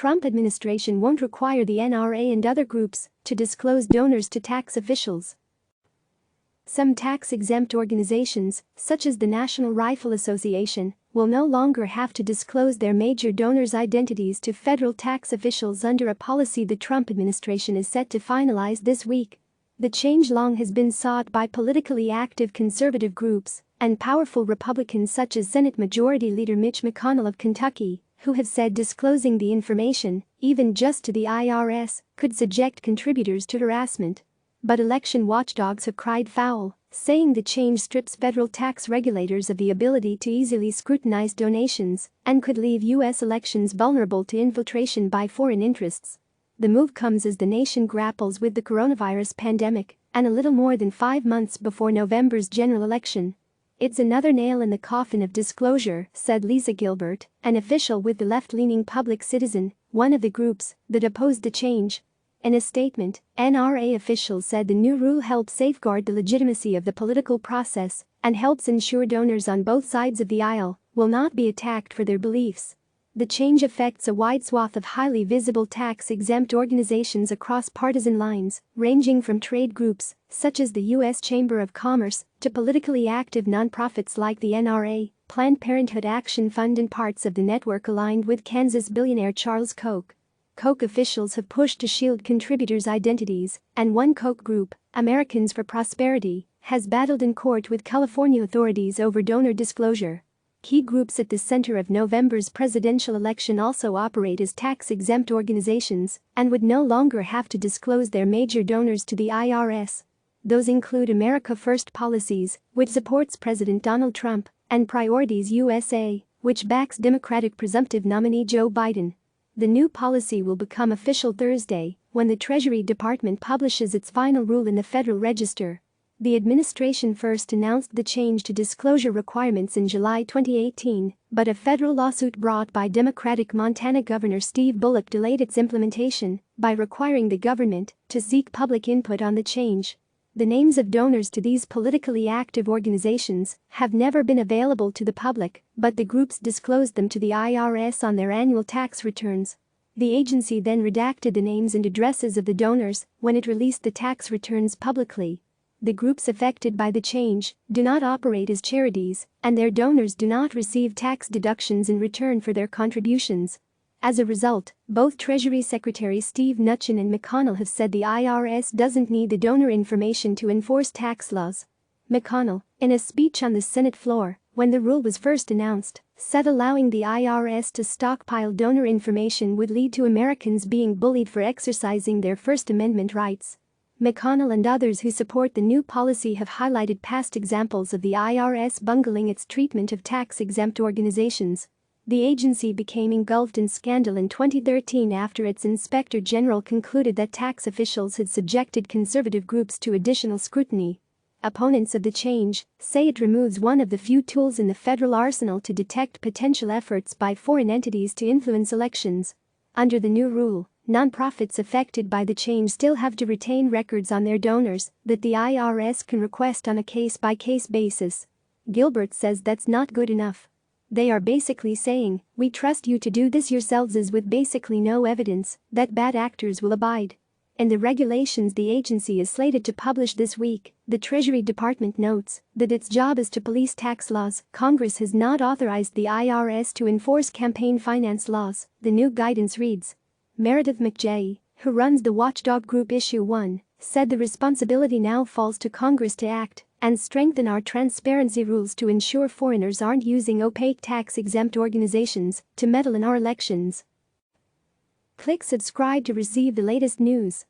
Trump administration won't require the NRA and other groups to disclose donors to tax officials. Some tax-exempt organizations, such as the National Rifle Association, will no longer have to disclose their major donors' identities to federal tax officials under a policy the Trump administration is set to finalize this week. The change long has been sought by politically active conservative groups and powerful Republicans such as Senate Majority Leader Mitch McConnell of Kentucky, who have said disclosing the information, even just to the IRS, could subject contributors to harassment. But election watchdogs have cried foul, saying the change strips federal tax regulators of the ability to easily scrutinize donations and could leave U.S. elections vulnerable to infiltration by foreign interests. The move comes as the nation grapples with the coronavirus pandemic and a little more than 5 months before November's general election. It's another nail in the coffin of disclosure, said Lisa Gilbert, an official with the left-leaning Public Citizen, one of the groups that opposed the change. In a statement, NRA officials said the new rule helps safeguard the legitimacy of the political process and helps ensure donors on both sides of the aisle will not be attacked for their beliefs. The change affects a wide swath of highly visible tax-exempt organizations across partisan lines, ranging from trade groups, such as the U.S. Chamber of Commerce, to politically active nonprofits like the NRA, Planned Parenthood Action Fund and parts of the network aligned with Kansas billionaire Charles Koch. Koch officials have pushed to shield contributors' identities, and one Koch group, Americans for Prosperity, has battled in court with California authorities over donor disclosure. Key groups at the center of November's presidential election also operate as tax-exempt organizations and would no longer have to disclose their major donors to the IRS. Those include America First Policies, which supports President Donald Trump, and Priorities USA, which backs Democratic presumptive nominee Joe Biden. The new policy will become official Thursday when the Treasury Department publishes its final rule in the Federal Register. The administration first announced the change to disclosure requirements in July 2018, but a federal lawsuit brought by Democratic Montana Governor Steve Bullock delayed its implementation by requiring the government to seek public input on the change. The names of donors to these politically active organizations have never been available to the public, but the groups disclosed them to the IRS on their annual tax returns. The agency then redacted the names and addresses of the donors when it released the tax returns publicly. The groups affected by the change do not operate as charities, and their donors do not receive tax deductions in return for their contributions. As a result, both Treasury Secretary Steve Mnuchin and McConnell have said the IRS doesn't need the donor information to enforce tax laws. McConnell, in a speech on the Senate floor, when the rule was first announced, said allowing the IRS to stockpile donor information would lead to Americans being bullied for exercising their First Amendment rights. McConnell and others who support the new policy have highlighted past examples of the IRS bungling its treatment of tax-exempt organizations. The agency became engulfed in scandal in 2013 after its inspector general concluded that tax officials had subjected conservative groups to additional scrutiny. Opponents of the change say it removes one of the few tools in the federal arsenal to detect potential efforts by foreign entities to influence elections. Under the new rule, nonprofits affected by the change still have to retain records on their donors that the IRS can request on a case-by-case basis. Gilbert says that's not good enough. They are basically saying, "We trust you to do this yourselves," as with basically no evidence that bad actors will abide. In the regulations the agency is slated to publish this week, the Treasury Department notes that its job is to police tax laws. Congress has not authorized the IRS to enforce campaign finance laws, the new guidance reads. Meredith McJay, who runs the watchdog group Issue 1, said the responsibility now falls to Congress to act and strengthen our transparency rules to ensure foreigners aren't using opaque tax-exempt organizations to meddle in our elections. Click subscribe to receive the latest news.